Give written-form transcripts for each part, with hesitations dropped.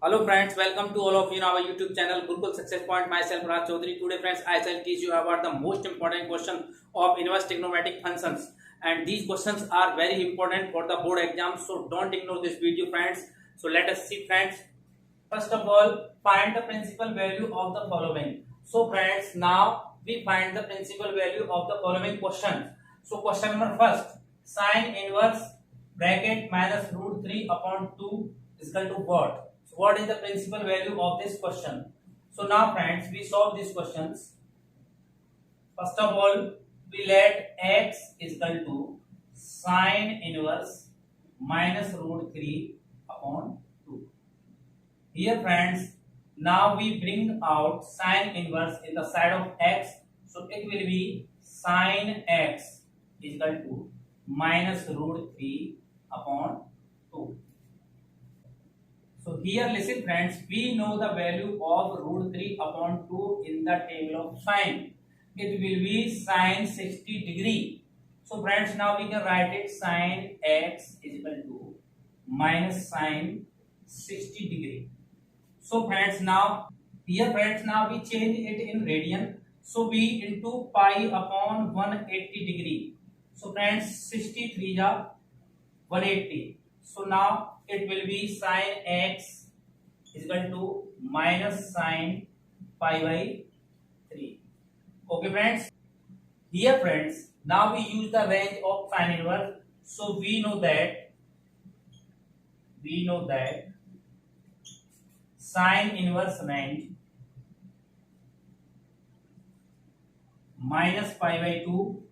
Hello friends, welcome to all of you in our YouTube channel Gurukul Success Point. Myself Raj Chaudhary. Today friends, I shall teach you about the most important question of inverse trigonometric functions, and these questions are very important for the board exam, so don't ignore this video friends. So let us see friends. First of all, find the principal value of the following. So friends, now we find the principal value of the following questions. So question number first, sine inverse bracket minus root 3 upon 2 is equal to what? So what is the principal value of this question? So now friends, we solve these questions. First of all, we let x is equal to sine inverse minus root 3 upon 2. Here friends, now we bring out sine inverse in the side of x, so it will be sine x is equal to minus root 3 upon 2. So here listen friends, we know the value of root 3 upon 2 in the table of sine. It will be sine 60 degree. So friends, now we can write it sine x is equal to minus sine 60 degree. So friends, now here friends, now we change it in radian. So we into pi upon 180 degree. So friends, 63 is 180. So now it will be sine x is equal to minus sine pi by 3. Okay friends. Here friends, now we use the range of sine inverse. So we know that sine inverse range minus pi by 2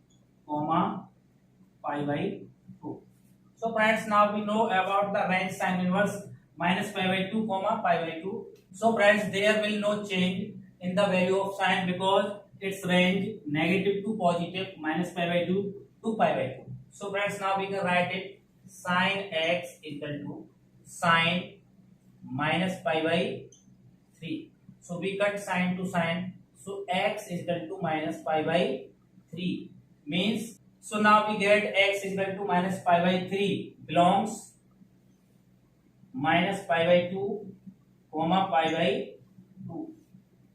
comma pi by 2. So friends, now we know about the range sine inverse minus pi by 2 comma pi by 2. So friends, there will no change in the value of sine because its range negative to positive minus pi by 2 to pi by 2. So friends, now we can write it sine x equal to sine minus pi by 3. So we cut sine to sine. So x is equal to minus pi by 3 means, so now we get x is equal to minus pi by 3 belongs minus pi by 2 comma pi by 2.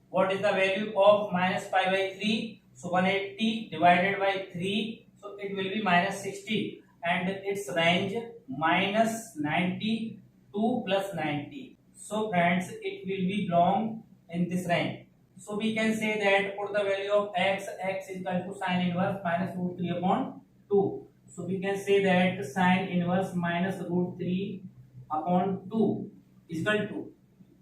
What is the value of minus pi by 3? So 180 divided by 3, so it will be minus 60, and its range minus 90 to plus 90. So friends, it will be belong in this range. So we can say that for the value of x is equal to sine inverse minus root 3 upon 2. So we can say that sine inverse minus root 3 upon 2 is equal to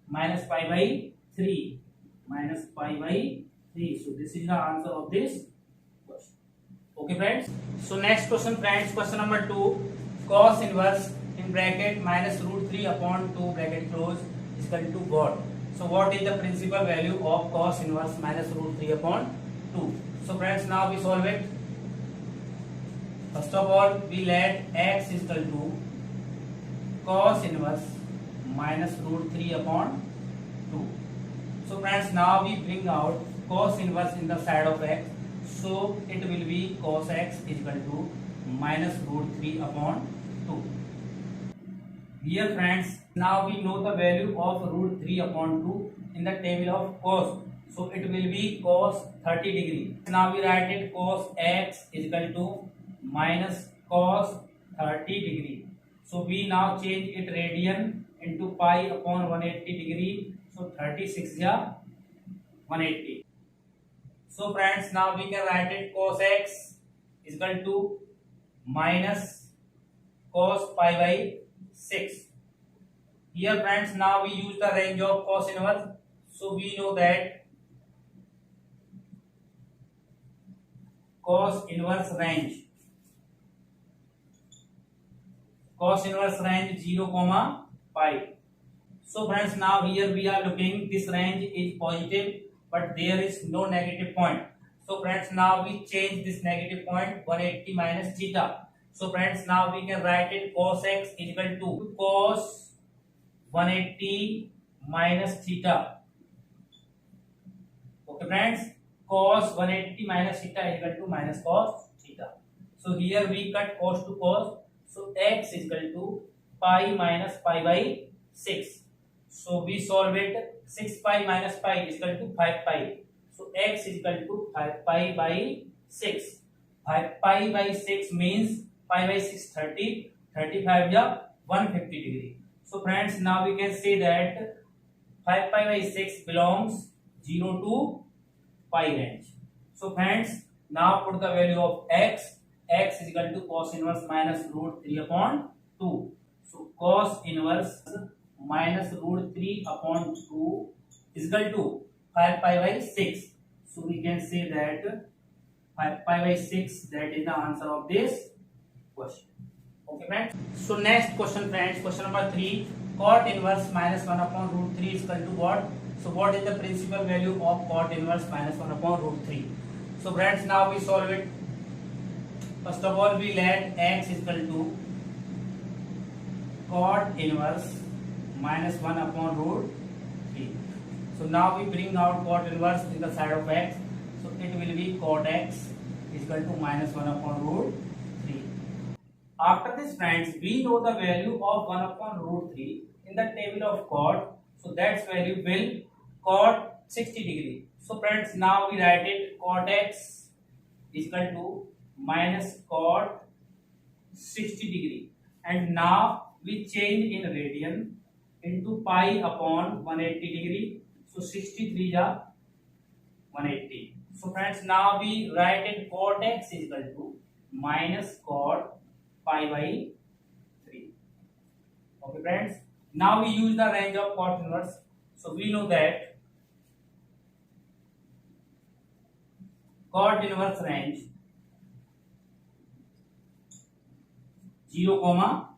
minus pi by 3. Minus pi by 3. So this is the answer of this question. Okay friends. So next question friends, question number 2, cos inverse in bracket minus root 3 upon 2 bracket close is equal to what? So what is the principal value of cos inverse minus root 3 upon 2? So friends, now we solve it. First of all, we let x is equal to cos inverse minus root 3 upon 2. So friends, now we bring out cos inverse in the side of x. So it will be cos x is equal to minus root 3 upon 2. Here friends, now we know the value of root 3 upon 2 in the table of cos. So it will be cos 30 degree. Now we write it cos x is equal to minus cos 30 degree. So we now change it radian into pi upon 180 degree. So 36 is 180. So friends, now we can write it cos x is equal to minus cos pi by 6. Here friends, now we use the range of cos inverse. So we know that cos inverse range 0 comma pi. So friends, now here we are looking, this range is positive but there is no negative point. So friends, now we change this negative point 180 minus theta. So friends, now we can write it cos x is equal to cos 180 minus theta. Okay friends, cos 180 minus theta is equal to minus cos theta. So here we cut cos to cos. So x is equal to pi minus pi by 6. So we solve it. 6 pi minus pi is equal to 5 pi. So x is equal to 5 pi by 6. 5 pi by 6 means pi by 6 30. 35 ja 150 degree. So friends, now we can say that 5 pi by 6 belongs 0 to pi range. So friends, now put the value of x. X is equal to cos inverse minus root 3 upon 2. So cos inverse minus root 3 upon 2 is equal to 5 pi by 6. So we can say that 5 pi by 6, that is the answer of this question. Okay friends. So next question friends, question number 3. Cot inverse minus 1 upon root 3 is equal to what? So what is the principal value of cot inverse minus 1 upon root 3? So friends, now we solve it. First of all, we let x is equal to cot inverse minus 1 upon root 3. So now we bring out cot inverse in the side of x. So it will be cot x is equal to minus 1 upon root 3. After this friends, we know the value of 1 upon root 3 in the table of cot. So that value will cot 60 degree. So friends, now we write it cot x is equal to minus cot 60 degree. And now we change in radian into pi upon 180 degree. So 63 ja 180. So friends, now we write it cot x is equal to minus cot pi by 3. Okay friends, now we use the range of cot inverse. So we know that cot inverse range 0,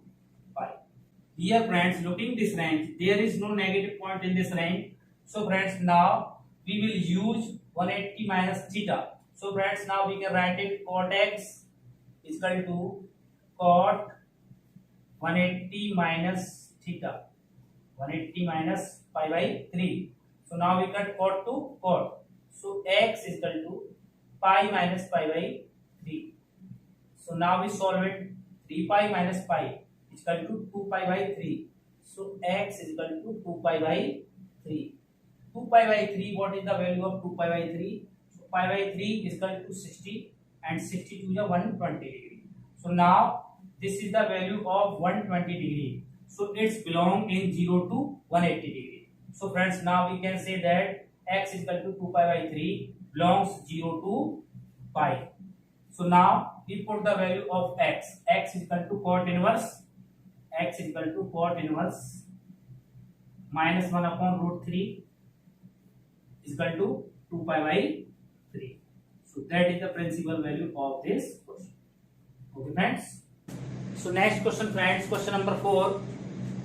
pi. Here friends, looking this range, there is no negative point in this range. So friends, now we will use 180 minus theta. So friends, now we can write it cot x is equal to cot 180 minus theta, 180 minus pi by 3. So now we cut cot to cot. So x is equal to pi minus pi by 3. So now we solve it. 3 pi minus pi is equal to 2 pi by 3. So x is equal to 2 pi by 3. 2 pi by 3, what is the value of 2 pi by 3? So pi by 3 is equal to 60 and 62 is 120 degree. So now this is the value of 120 degree. So it's belong in 0 to 180 degree. So friends, now we can say that x is equal to 2 pi by 3 belongs 0 to pi. So now we put the value of x. X is equal to cot inverse. X is equal to cot inverse minus 1 upon root 3 is equal to 2 pi by 3. So that is the principal value of this question. Okay friends. So next question friends, question number 4.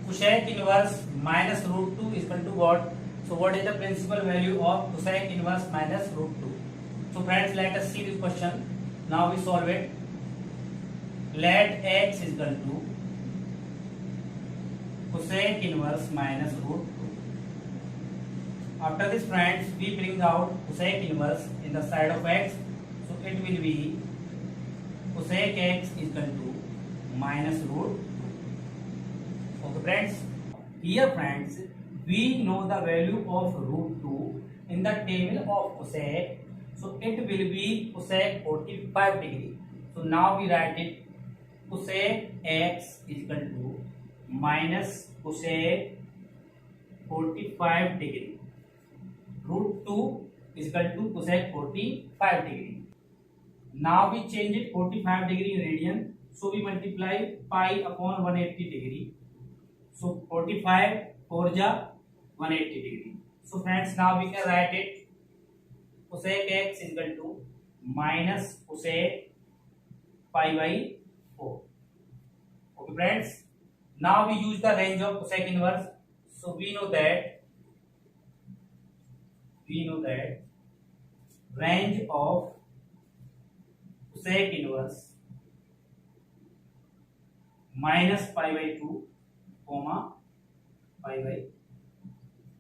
Cosec inverse minus root 2 is equal to what? So what is the principal value of cosec inverse minus root 2? So friends, let us see this question. Now we solve it. Let x is equal to cosec inverse minus root 2. After this friends, we bring out cosec inverse in the side of x. So it will be cosec x is equal to minus root 2. Okay friends. Here friends, we know the value of root 2 in the table of cosec. So it will be cosec 45 degree. So now we write it cosec x is equal to minus cosec 45 degree. Root 2 is equal to cosec 45 degree. Now we change it 45 degree in radian. So we multiply pi upon 180 degree. So 45 4 ja 180 degree. So friends, now we can write it cosec x is equal to minus cosec pi by 4. Okay friends, now we use the range of cosec inverse. So we know that range of cosec inverse minus pi by 2 comma pi by.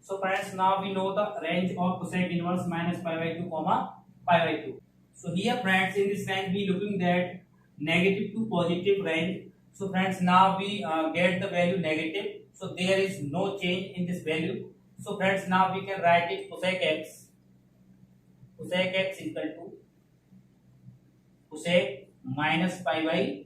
So friends, now we know the range of cosec inverse minus pi by 2 comma pi by 2. So here friends, in this range we looking at negative to positive range. So friends, now we get the value negative. So there is no change in this value. So friends, now we can write it cosec x. Cosec x is equal to cosec minus pi by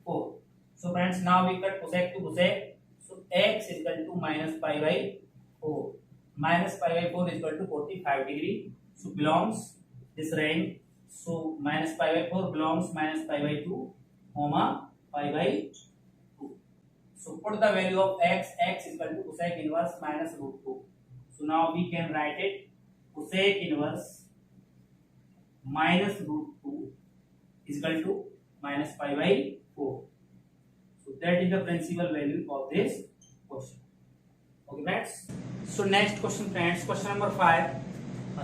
4. So friends, now we cut cosec to cosec. So x is equal to minus pi by 4. Minus pi by 4 is equal to 45 degree. So belongs this range. So minus pi by 4 belongs minus pi by 2, comma pi by 2. So put the value of x. X is equal to cosec inverse minus root 2. So now we can write it cosec inverse minus root 2 is equal to minus pi by 4. So that is the principal value of this question. Okay, friends. So next question, friends. Question number 5.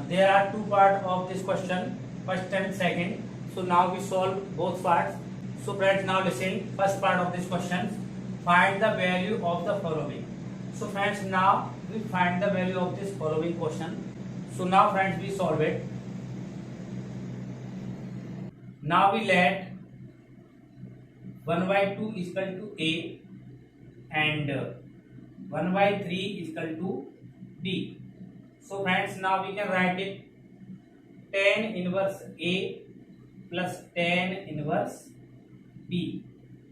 There are two parts of this question, first and second. So now we solve both parts. So friends, now listen. First part of this question. Find the value of the following. So friends, now we find the value of this following question. So now friends, we solve it. Now we let 1 by 2 is equal to A and 1 by 3 is equal to B. So friends, now we can write it tan inverse A plus tan inverse B.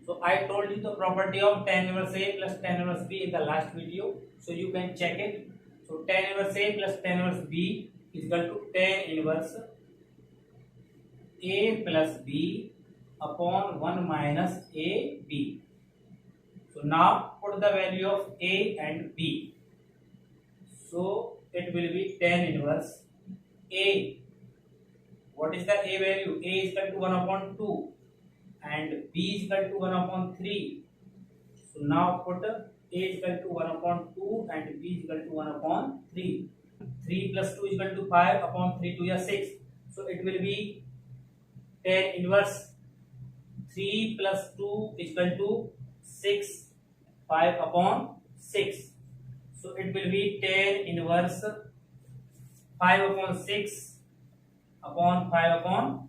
So I told you the property of tan inverse A plus tan inverse B in the last video. So you can check it. So tan inverse A plus tan inverse B is equal to tan inverse A plus B upon 1 minus A B. So now put the value of A and B. So it will be tan inverse A. What is the A value? A is equal to 1 upon 2 and B is equal to 1 upon 3. So now put A is equal to 1 upon 2 and B is equal to 1 upon 3. 3 plus 2 is equal to 5 upon 3 2 is 6. So it will be tan inverse 3 plus 2 is equal to 6, 5 upon 6. So it will be tan inverse 5 upon 6 upon 5 upon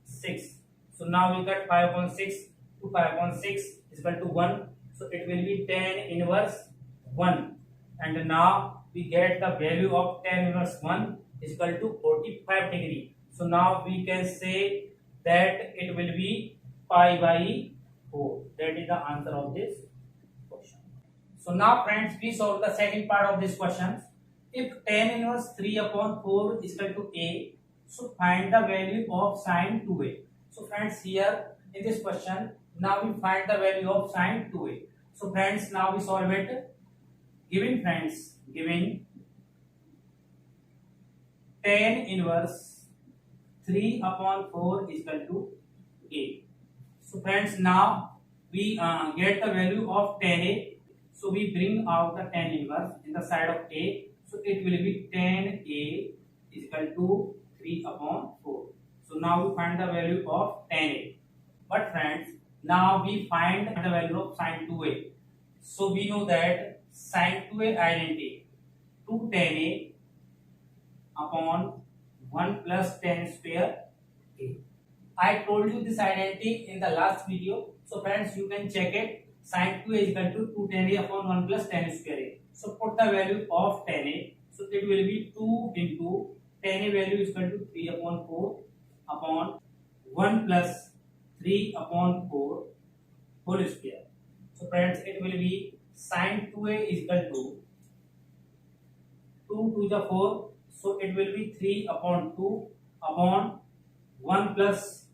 6. So now we cut 5 upon 6 to 5 upon 6 is equal to 1. So it will be tan inverse 1. And now we get the value of tan inverse 1 is equal to 45 degree. So now we can say that it will be pi by 4. That is the answer of this question. So now friends, we solve the second part of this question. If tan inverse 3 upon 4 is equal to A, so find the value of sin 2A. So friends, here in this question, now we find the value of sin 2A. So friends, now we solve it. Giving tan inverse 3 upon 4 is equal to A. So friends, now we get the value of tan A. So we bring out the tan inverse in the side of A. So it will be tan A is equal to 3 upon 4. So now we find the value of tan A. But friends, now we find the value of sin 2A. So we know that sin 2A identity 2 tan A upon 1 plus tan square A. I told you this identity in the last video. So friends, you can check it. Sin 2A is equal to 2 tan A upon 1 plus tan square A. So put the value of tan A. So it will be 2 into tan A value is equal to 3 upon 4 upon 1 plus 3 upon 4 whole square. So friends, it will be sin 2A is equal to 2 to the 4. So it will be 3 upon 2 upon 1 plus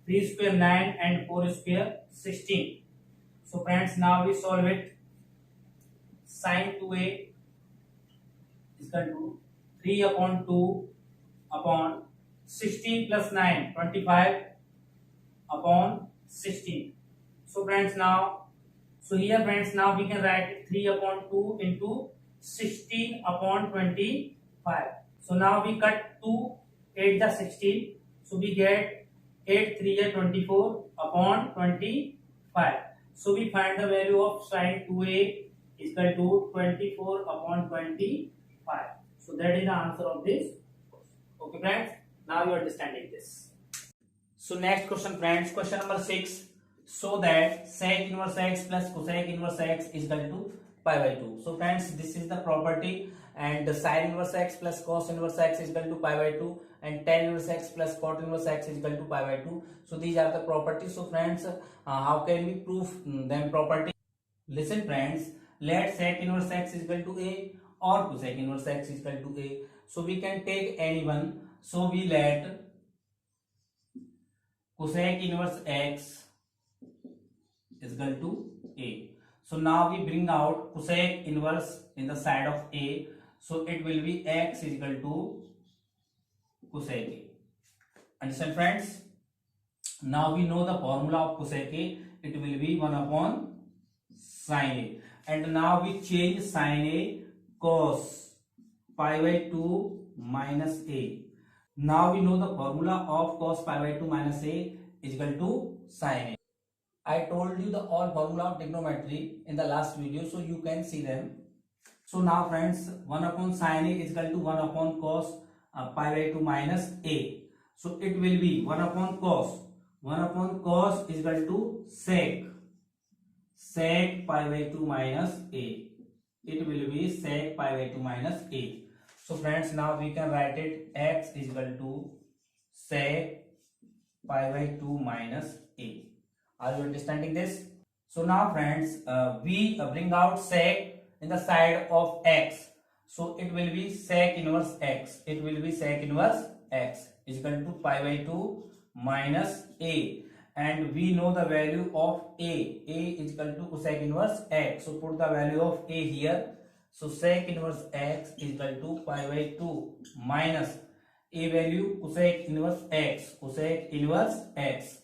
3 square 9 and 4 square 16. So friends, now we solve it. Sin 2A is equal to 3 upon 2 upon 16 plus 9, 25 upon 16. So friends, now, so here friends, now we can write 3 upon 2 into 16 upon 25. So now we cut 2, 8 the 16. So we get 8 3 is 24 upon 25. So we find the value of sin 2A is equal to 24 upon 25. So that is the answer of this. Okay friends, now you are understanding this. So next question friends, question number 6. so that sec inverse x plus cosec inverse x is equal to pi by 2. So friends, this is the property, and the sin inverse x plus cos inverse x is equal to pi by 2, and tan inverse x plus cot inverse x is equal to pi by 2. So these are the properties. So friends, how can we prove them property? Listen friends, let sec inverse x is equal to a or cosec inverse x is equal to a. So we can take any one. So we let cosec inverse x is equal to a. So now we bring out cosec inverse in the side of a. So it will be x is equal to cosec a. Understand friends? Now we know the formula of cosec a. It will be 1 upon sin a. And now we change sin a cos pi by 2 minus a. Now we know the formula of cos pi by 2 minus a is equal to sin a. I told you the all formula of trigonometry in the last video, so you can see them. So now friends, 1 upon sin a is equal to 1 upon cos pi by 2 minus a. So it will be 1 upon cos. 1 upon cos is equal to sec pi by 2 minus a. It will be sec pi by 2 minus a. So friends, now we can write it x is equal to sec pi by 2 minus a. Are you understanding this? So now friends, we bring out sec in the side of x. So it will be sec inverse x. It will be sec inverse x is equal to pi by 2 minus a. And we know the value of a. A is equal to cosec inverse x. So put the value of a here. So sec inverse x is equal to pi by 2 minus a value cosec inverse x. Cosec inverse x.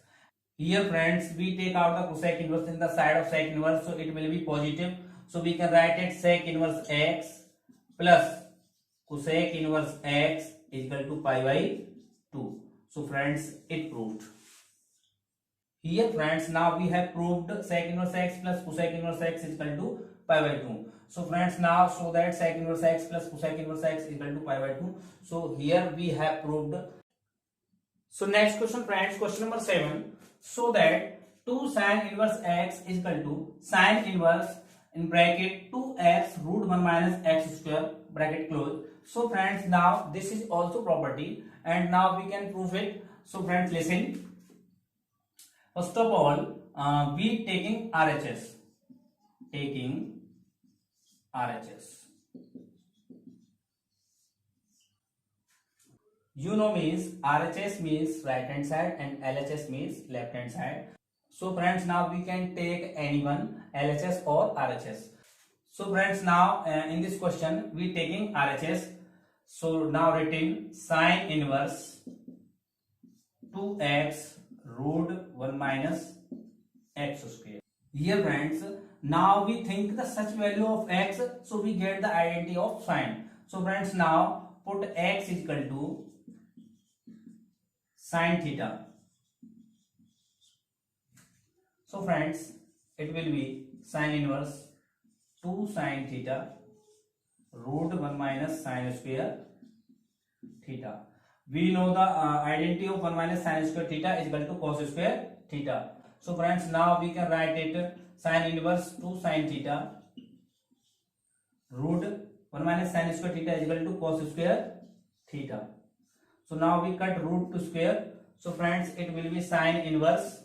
Here friends, we take out the cosec inverse in the side of sec inverse, so it will be positive. So we can write it sec inverse x plus cosec inverse x is equal to pi by 2. So friends, it proved. Here friends, now we have proved sec inverse x plus cosec inverse x is equal to pi by 2. So friends, now show that sec inverse x plus cosec inverse x is equal to pi by 2. So here we have proved. So next question friends, question number 7. So that 2 sin inverse x is equal to sin inverse in bracket 2x root 1 minus x square bracket close. So friends, now this is also property, and now we can prove it. So friends, listen. First of all, we taking RHS. Taking RHS. You know means RHS means right hand side and LHS means left hand side. So friends, now we can take any one, LHS or RHS. So friends, now in this question we taking RHS. So now written sin inverse 2x root 1 minus x square. Here friends, now we think the such value of x, so we get the identity of sin. So friends, now put x is equal to sin theta. So friends, it will be sin inverse 2 sin theta root 1 minus sin square theta. We know the identity of 1 minus sin square theta is equal to cos square theta. So friends, now we can write it sin inverse 2 sin theta root 1 minus sin square theta is equal to cos square theta. So now we cut root to square. So friends, it will be sin inverse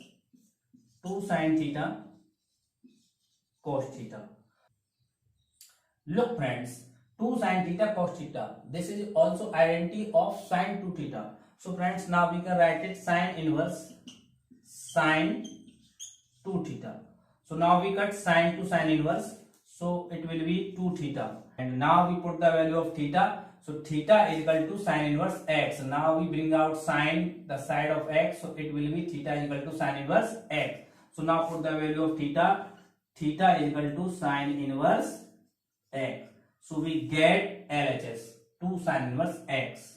2 sin theta cos theta. Look friends, 2 sin theta cos theta. This is also identity of sin 2 theta. So friends, now we can write it sin inverse sin 2 theta. So now we cut sin to sin inverse. So it will be 2 theta. And now we put the value of theta. So theta is equal to sin inverse x. Now we bring out sin the side of x. So it will be theta is equal to sin inverse x. So now put the value of theta. Theta is equal to sin inverse x. So we get LHS 2 sin inverse x.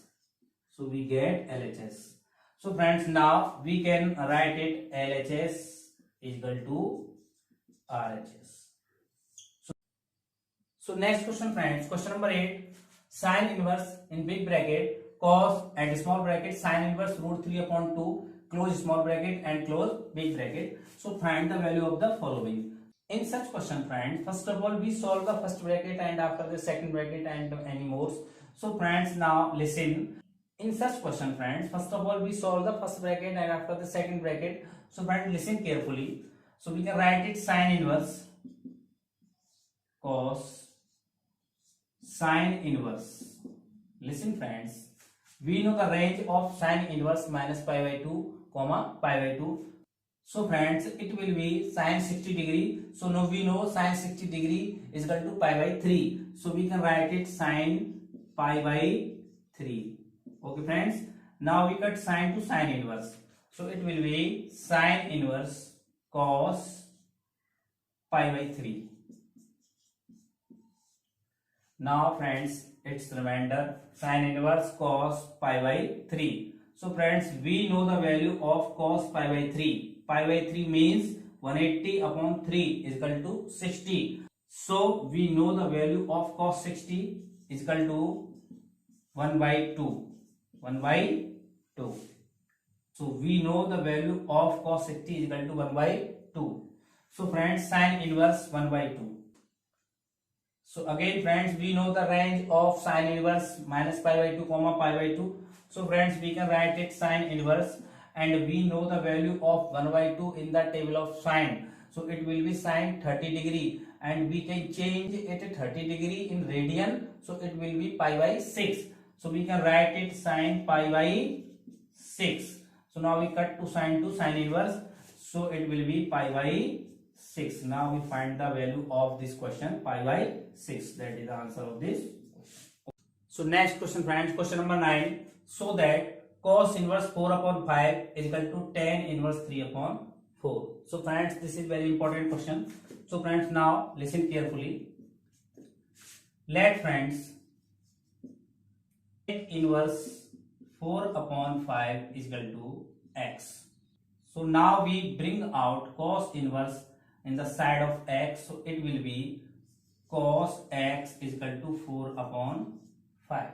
So we get LHS. So friends, now we can write it LHS is equal to RHS. So next question friends, question number 8. Sin inverse in big bracket cos and small bracket sin inverse root 3 upon 2 close small bracket and close big bracket. So find the value of the following. In such question, friends, first of all we solve the first bracket and after the second bracket and any more. So friends, now listen. In such question, friends, first of all we solve the first bracket and after the second bracket. So friends, listen carefully. So we can write it sine inverse cos sine inverse. Listen friends, we know the range of sine inverse minus pi by 2 comma pi by 2. So friends, it will be sine 60 degree. So now we know sine 60 degree is equal to pi by 3. So we can write it sine pi by 3. Okay friends, now we cut sine to sine inverse. So it will be sine inverse cos pi by 3. Now friends, its remainder sine inverse cos pi by 3. So friends, we know the value of cos pi by 3. Pi by 3 means 180 upon 3 is equal to 60. So we know the value of cos 60 is equal to 1 by 2. 1 by 2. So we know the value of cos 60 is equal to 1 by 2. So friends, sine inverse 1 by 2. So again friends, we know the range of sine inverse minus pi by 2 comma pi by 2. So friends, we can write it sine inverse, and we know the value of 1 by 2 in the table of sine. So it will be sine 30 degree, and we can change it 30 degree in radian. So it will be pi by 6. So we can write it sine pi by 6. So now we cut to sine inverse. So it will be pi by 6. Now we find the value of this question, pi by 6. That is the answer of this question. So next question friends, question number 9. So that cos inverse 4 upon 5 is equal to tan inverse 3 upon 4. So friends, this is very important question. So friends, now listen carefully. Let friends, tan inverse 4 upon 5 is equal to x. So now we bring out cos inverse in the side of x. So it will be cos x is equal to 4 upon 5.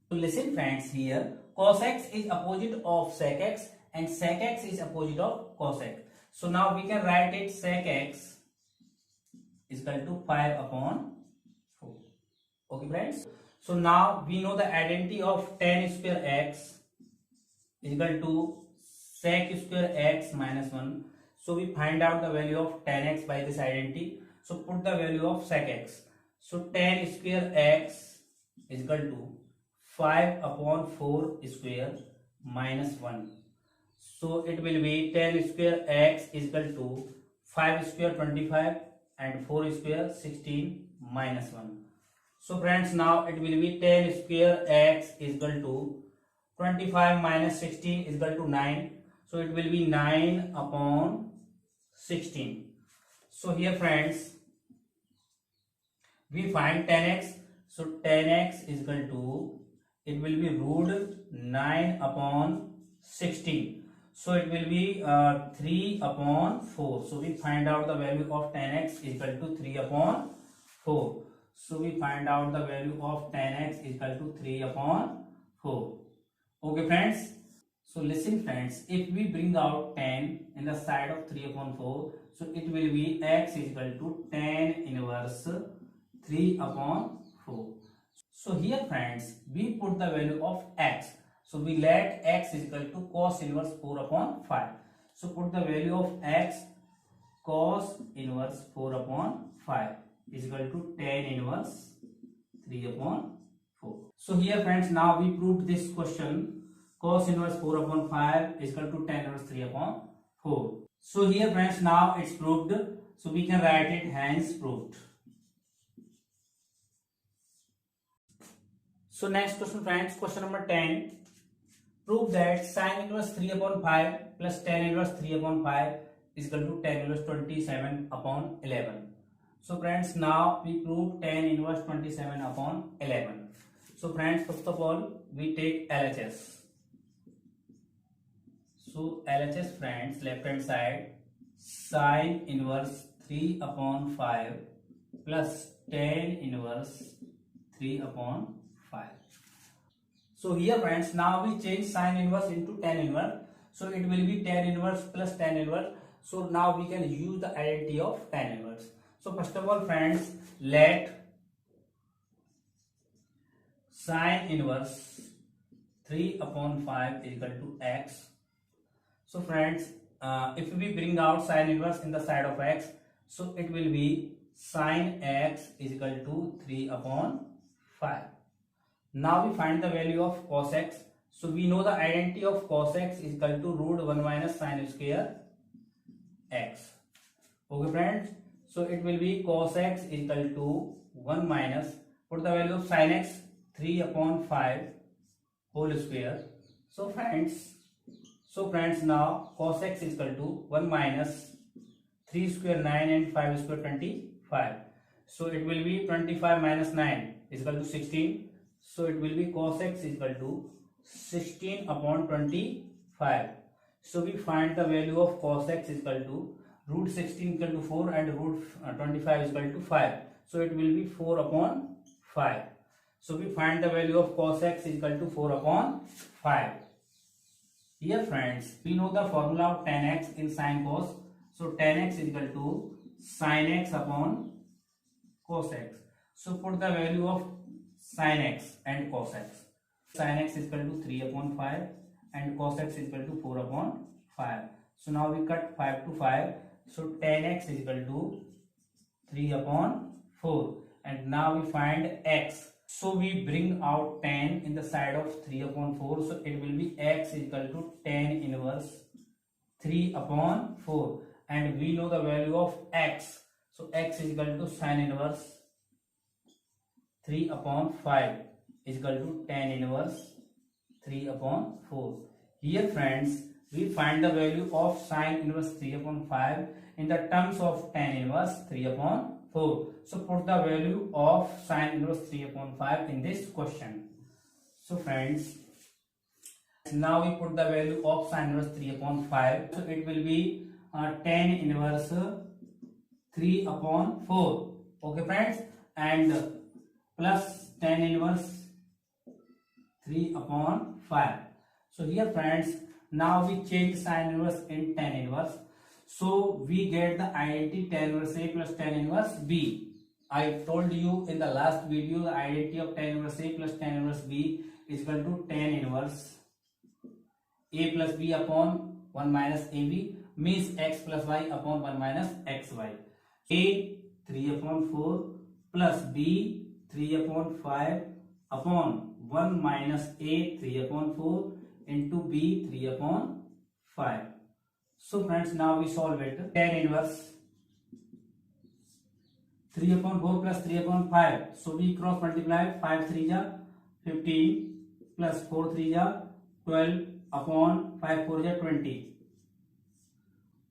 So listen friends, here cos x is opposite of sec x and sec x is opposite of cos x. So now we can write it sec x is equal to 5 upon 4. Okay friends. So now we know the identity of tan square x is equal to sec square x minus 1. So we find out the value of tan x by this identity. So put the value of sec x. So tan square x is equal to 5 upon 4 square minus 1. So it will be tan square x is equal to 5 square 25 and 4 square 16 minus 1. So friends, now it will be tan square x is equal to 25 minus 16 is equal to 9. So it will be 9 upon 16. So here friends, we find tan x. So tan x is equal to, it will be root 9 upon 16. So it will be 3 upon 4. So we find out the value of tan x is equal to 3 upon 4. So we find out the value of tan x is equal to 3 upon 4. Okay friends. So listen friends, if we bring out tan in the side of 3 upon 4, so it will be x is equal to tan inverse 3 upon 4. So here friends, we put the value of x. So we let x is equal to cos inverse 4 upon 5. So put the value of x, cos inverse 4 upon 5 is equal to tan inverse 3 upon 4. So here friends, now we proved this question, cos inverse 4 upon 5 is equal to tan inverse 3 upon 4. So here friends, now it's proved. So we can write it hence proved. So next question friends, question number 10. Prove that sin inverse 3 upon 5 plus tan inverse 3 upon 5 is equal to tan inverse 27 upon 11. So friends, now we prove tan inverse 27 upon 11. So friends, first of all, we take LHS. So LHS friends, left hand side, sin inverse 3 upon 5 plus tan inverse 3 upon 5. So here friends, now we change sin inverse into tan inverse. So it will be tan inverse plus tan inverse. So now we can use the identity of tan inverse. So first of all friends, let sin inverse 3/5 is equal to x. So friends, if we bring out sin inverse in the side of x, so it will be sin x is equal to 3/5. Now we find the value of cos x. So we know the identity of cos x is equal to root 1 minus sin square x. Okay friends, so it will be cos x is equal to 1 minus, put the value of sin x 3/5 whole square. So friends, now cos x is equal to 1 minus 3 square 9 and 5 square 25. So it will be 25 minus 9 is equal to 16. So it will be cos x is equal to 16/25. So we find the value of cos x is equal to root 16 equal to 4 and root 25 is equal to 5. So it will be 4/5. So we find the value of cos x is equal to 4/5. Here friends, we know the formula of tan x in sin cos. So tan x is equal to sin x upon cos x. So put the value of sin x and cos x. Sin x is equal to 3/5 and cos x is equal to 4/5. So now we cut 5 to 5. So tan x is equal to 3/4 and now we find x. So we bring out tan in the side of 3/4. So it will be x is equal to tan inverse 3/4 and we know the value of x. So x is equal to sin inverse 3/5 is equal to tan inverse 3/4. Here friends, we find the value of sin inverse 3/5 in the terms of tan inverse 3/4. So put the value of sin inverse 3/5 in this question. So friends, now we put the value of sin inverse 3/5. So it will be tan inverse 3/4. Okay friends, and plus tan inverse 3/5. So here friends, now we change sin inverse in tan inverse. So we get the identity tan inverse A plus tan inverse B. I told you in the last video the identity of tan inverse A plus tan inverse B is equal to tan inverse A plus B upon 1 minus AB, means x plus y upon 1 minus xy. A 3/4 plus B 3/5 upon 1 minus A 3/4 into B 3/5. So friends, now we solve it. Tan inverse 3/4 plus 3/5. So we cross multiply. 5 3 ja 15 plus 4 3 ja 12 upon 5 4 ja 20.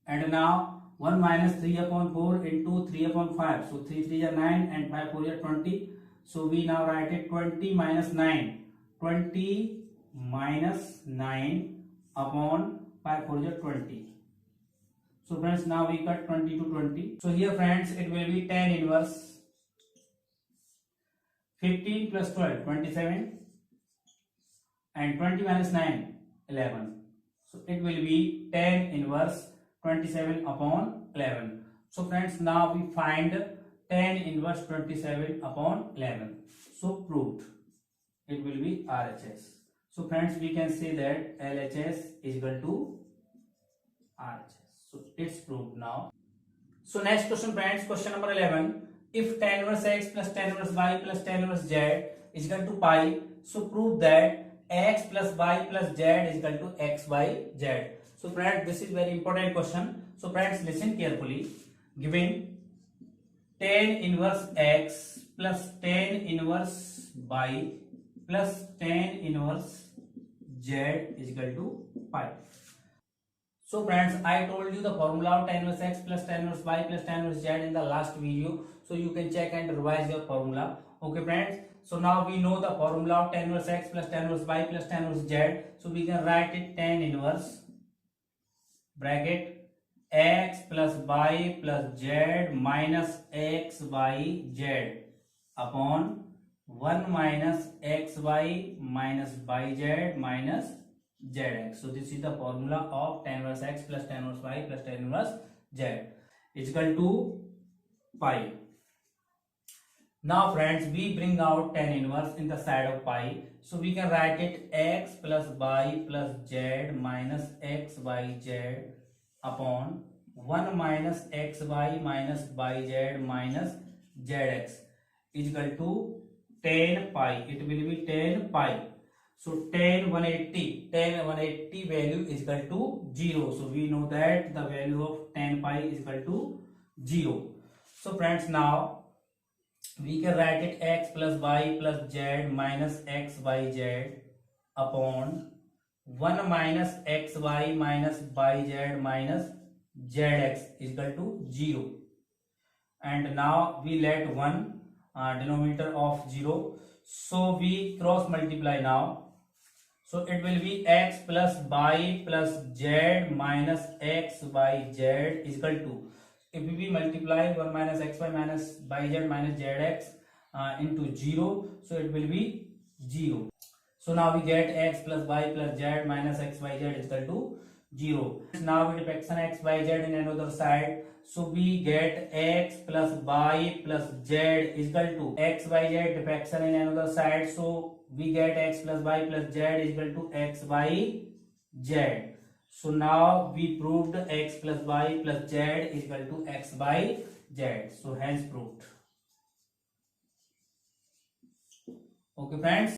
And now 1 minus 3/4 into 3/5. So 3 3 ja 9 and 5 4 ja 20. So we now write it 20 minus 9. 20 minus 9 upon 5 4 ja 20. So friends, now we cut 20 to 20. So here friends, it will be tan inverse 15 plus 12 27 and 20 minus 9 11. So it will be tan inverse 27/11. So friends, now we find tan inverse 27/11. So proved. It will be RHS. So friends, we can say that LHS is equal to RHS. So it's proved now. So next question friends, question number 11. If tan inverse x plus tan inverse y plus tan inverse z is equal to pi, so prove that x plus y plus z is equal to x by z. So friends, this is very important question. So friends, listen carefully. Given tan inverse x plus tan inverse y plus tan inverse z is equal to pi. So friends, I told you the formula of tan inverse x plus tan inverse y plus tan inverse z in the last video. So you can check and revise your formula. Okay friends. So now we know the formula of tan inverse x plus tan inverse y plus tan inverse z. So we can write it tan inverse bracket x plus y plus z minus x by z upon 1 minus xy minus by z minus zx. So this is the formula of tan inverse x plus tan inverse y plus tan inverse z is equal to pi. Now friends, we bring out tan inverse in the side of pi. So we can write it x plus y plus z minus xyz upon 1 minus xy minus yz minus zx is equal to tan pi. It will be tan pi. So tan 180 value is equal to 0. So we know that the value of tan pi is equal to 0. So friends, now we can write it x plus y plus z minus xyz upon 1 minus xy minus yz minus zx is equal to 0. And now we let 1 denominator of 0. So we cross multiply now. So it will be x plus y plus z minus xyz is equal to, if we multiply 1 minus xy minus yz minus zx into 0, so it will be 0. So now we get x plus y plus z minus xyz is equal to 0. Now we defection xyz in another side. So we get x plus y plus z is equal to xyz defection in another side. So we get x plus y plus z is equal to xyz. So now we proved x plus y plus z is equal to x by z. So hence proved. Okay friends.